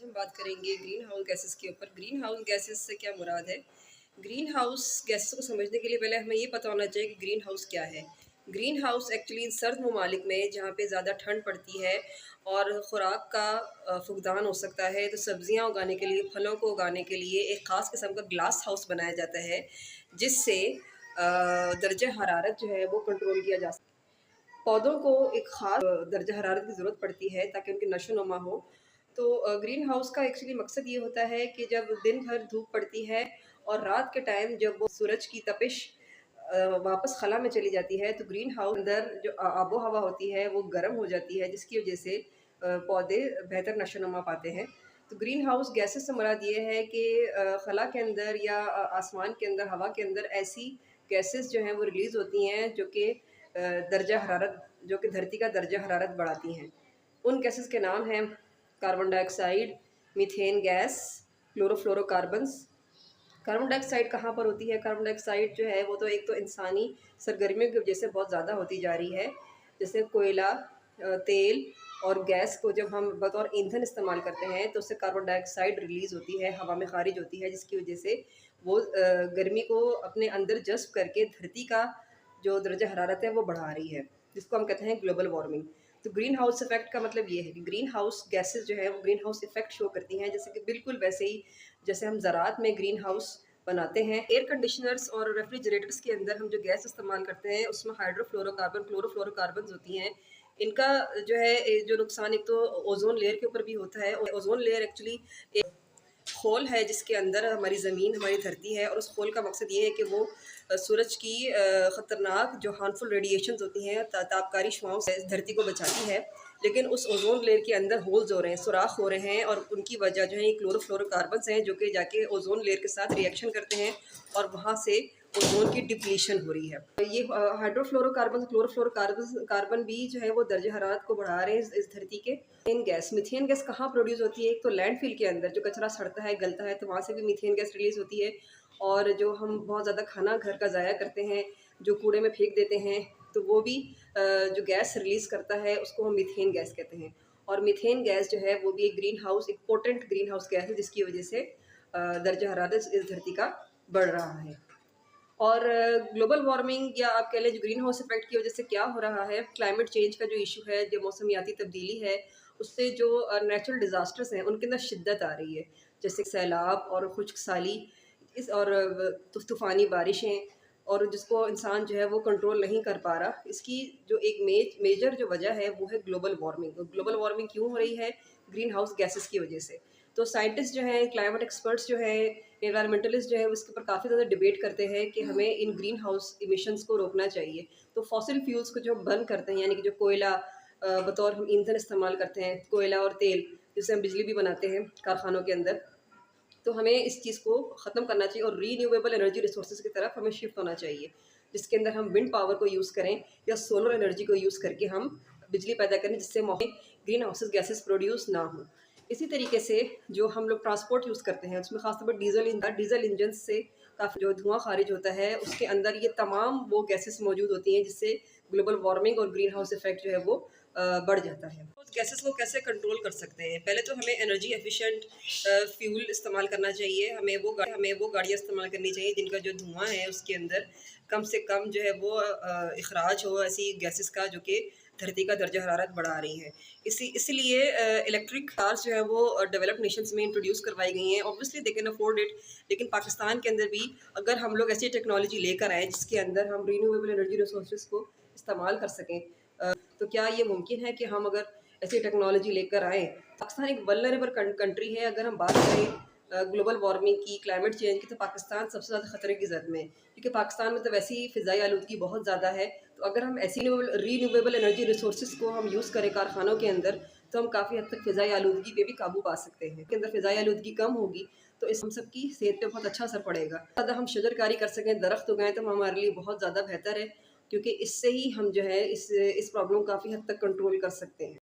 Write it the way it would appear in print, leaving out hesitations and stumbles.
हम बात करेंगे ग्रीन हाउस गैसेस के ऊपर। ग्रीन हाउस गैसेस से क्या मुराद है? ग्रीन हाउस गैसेस को समझने के लिए पहले हमें ये पता होना चाहिए कि ग्रीन हाउस क्या है। ग्रीन हाउस एक्चुअली सर्द ममालिक में जहाँ पे ज़्यादा ठंड पड़ती है और ख़ुराक का फुकदान हो सकता है, तो सब्ज़ियाँ उगाने के लिए, फलों को उगाने के लिए एक ख़ास किस्म का ग्लास हाउस बनाया जाता है, जिससे दर्जा हरारत जो है वो कंट्रोल किया जा सकता है। पौधों को एक ख़ास दर्जा हरारत की ज़रूरत पड़ती है ताकि उनकी नशो-नुमा हो। तो ग्रीन हाउस का एक्चुअली मकसद ये होता है कि जब दिन भर धूप पड़ती है और रात के टाइम जब वो सूरज की तपिश वापस खला में चली जाती है, तो ग्रीन हाउस अंदर जो आबो-हवा होती है वो गर्म हो जाती है, जिसकी वज़ह से पौधे बेहतर नशो-नुमा पाते हैं। तो ग्रीन हाउस गैसेज़ से मुराद ये है कि खला के अंदर या आसमान के अंदर, हवा के अंदर ऐसी गैसेज़ जो हैं वो रिलीज़ होती हैं जो कि दर्जा हरारत जो कि धरती का दर्जा हरारत बढ़ाती हैं। उन गैसेज़ के नाम हैं carbon dioxide, methane gas, chlorofluorocarbons. Carbon dioxide कहाँ पर होती है? कार्बन डाइऑक्साइड जो है वो तो एक तो इंसानी सरगर्मियों की वजह से बहुत ज़्यादा होती जा रही है। जैसे कोयला, तेल और गैस को जब हम बतौर ईंधन इस्तेमाल करते हैं तो उससे कार्बन डाइऑक्साइड रिलीज़ होती है, हवा में ख़ारिज होती है, जिसकी वजह से वो गर्मी को अपने अंदर जज़्ब करके धरती का जो दर्जा हरारत है वो बढ़ा रही है, जिसको हम कहते हैं ग्लोबल वार्मिंग। तो ग्रीन हाउस इफ़ेक्ट का मतलब ये है कि ग्रीन हाउस गैसेज़ जो है वो ग्रीन हाउस इफ़ेक्ट शो करती हैं, जैसे कि बिल्कुल वैसे ही जैसे हम ज़राअत में ग्रीन हाउस बनाते हैं। एयर कंडीशनर्स और रेफ्रिजरेटर्स के अंदर हम जो गैस इस्तेमाल करते हैं उसमें हाइड्रोफ्लोरोकार्बन, क्लोरोफ्लोरोकार्बन्स होती हैं। इनका जो है जो नुकसान एक तो ओज़ोन लेयर के ऊपर भी होता है। ओज़ोन लेयर एक्चुअली एक खोल है जिसके अंदर हमारी ज़मीन, हमारी धरती है, और उस खोल का मकसद ये है कि वो सूरज की ख़तरनाक जो हार्मफुल रेडिएशंस होती हैं, तापकारी शुआओं से धरती को बचाती है। लेकिन उस ओज़ोन लेयर के अंदर होल्स हो रहे हैं, सुराख हो रहे हैं, और उनकी वजह जो है ये क्लोरोफ्लोरोकार्बन्स हैं, जो कि जाके ओज़ोन लेयर के साथ रिएक्शन करते हैं और वहाँ से ओज़ोन की डिप्लीशन हो रही है। ये हाइड्रोफ्लोरोकार्बन, कार्बन भी जो है वो दर्जा हरारत को बढ़ा रहे हैं इस धरती के। मीथेन गैस कहाँ प्रोड्यूस होती है? एक तो लैंडफिल के अंदर जो कचरा सड़ता है, गलता है, तो वहाँ से भी मीथेन गैस रिलीज़ होती है। और जो हम बहुत ज़्यादा खाना घर का ज़ाया करते हैं, जो कूड़े में फेंक देते हैं, तो वो भी जो गैस रिलीज़ करता है उसको हम मीथेन गैस कहते हैं। और मीथेन गैस जो है वो भी एक ग्रीन हाउस, एक पोटेंट ग्रीन हाउस गैस है, जिसकी वजह से दर्जा हरारत इस धरती का बढ़ रहा है। और ग्लोबल वार्मिंग या आप कह लें जो ग्रीन हाउस इफ़ेक्ट की वजह से क्या हो रहा है, क्लाइमेट चेंज का जो इशू है, जो मौसमियाती तब्दीली है, उससे जो नेचुरल डिज़ास्टर्स हैं उनके अंदर शिद्दत आ रही है। जैसे सैलाब और खुश्क साली, इस और तूफ़ानी बारिशें, और जिसको इंसान जो है वो कंट्रोल नहीं कर पा रहा। इसकी जो एक मेजर जो वजह है वो है ग्लोबल वार्मिंग। ग्लोबल वार्मिंग क्यों हो रही है? ग्रीन हाउस गैसेस की वजह से। तो साइंटिस्ट जो हैं, क्लाइमेट एक्सपर्ट्स जो हैं, एनवायरमेंटलिस्ट जो है उसके ऊपर काफ़ी ज़्यादा डिबेट करते हैं कि हमें इन ग्रीन हाउस इमिशंस को रोकना चाहिए। तो फॉसिल फ्यूल्स को जो हम बर्न करते हैं, यानी कि जो कोयला बतौर हम ईंधन इस्तेमाल करते हैं, कोयला और तेल, जिससे हम बिजली भी बनाते हैं कारखानों के अंदर, तो हमें इस चीज़ को ख़त्म करना चाहिए और रीन्यूएबल एनर्जी रिसोर्सेज़ की तरफ हमें शिफ्ट होना चाहिए, जिसके अंदर हम विंड पावर को यूज़ करें या सोलर एनर्जी को यूज़ करके हम बिजली पैदा करें, जिससे ग्रीन हाउसेस गैसेस प्रोड्यूस ना हो। इसी तरीके से जो हम लोग ट्रांसपोर्ट यूज़ करते हैं उसमें ख़ासतौर पर डीज़ल इंजन से काफ़ी जो धुआँ खारिज होता है, उसके अंदर ये तमाम वो गैसेस मौजूद होती हैं, जिससे ग्लोबल वार्मिंग और ग्रीन हाउस इफ़ेक्ट जो है वो बढ़ जाता है। उस गैसेस को कैसे कंट्रोल कर सकते हैं? पहले तो हमें एनर्जी एफिशिएंट फ्यूल इस्तेमाल करना चाहिए। हमें वो गाड़ियाँ इस्तेमाल करनी चाहिए जिनका जो धुआँ है उसके अंदर कम से कम जो है वो इखराज हो ऐसी गैसेस का, जो कि धरती का दर्जा हरारत बढ़ा रही हैं। इसीलिए इलेक्ट्रिक कार्स जो है वो डेवलप्ड नेशंस में इंट्रोड्यूस करवाई गई हैं। Obviously they can afford it, लेकिन पाकिस्तान के अंदर भी अगर हम लोग ऐसी टेक्नोलॉजी लेकर आएँ जिसके अंदर हम रिन्यूएबल एनर्जी रिसोर्सेज़ को इस्तेमाल कर सकें, तो क्या ये मुमकिन है कि हम अगर ऐसी टेक्नोलॉजी लेकर आएँ? पाकिस्तान एक वल्नरेबल कंट्री है। अगर हम बात करें ग्लोबल वार्मिंग की, क्लाइमेट चेंज की, तो पाकिस्तान सबसे ज़्यादा ख़तरे की ज़द में है, क्योंकि पाकिस्तान में तो वैसे ही फ़िज़ाई आलूदगी बहुत ज़्यादा है। तो अगर हम ऐसी रीन्यूएबल एनर्जी रिसोर्सेज़ को हम यूज़ करें कारखानों के अंदर, तो हम काफ़ी हद तक फ़िज़ाई आलूदगी पे भी काबू पा सकते हैं। के अंदर फ़िज़ाई आलूदगी कम होगी तो इस हम सब की सेहत पे बहुत अच्छा असर पड़ेगा। ज़्यादा हम शजरकारी कर सकें, दरख्त उगाएँ, तो हमारे लिए बहुत ज़्यादा बेहतर है, क्योंकि इससे ही हम जो है इस प्रॉब्लम को काफ़ी हद तक कंट्रोल कर सकते हैं।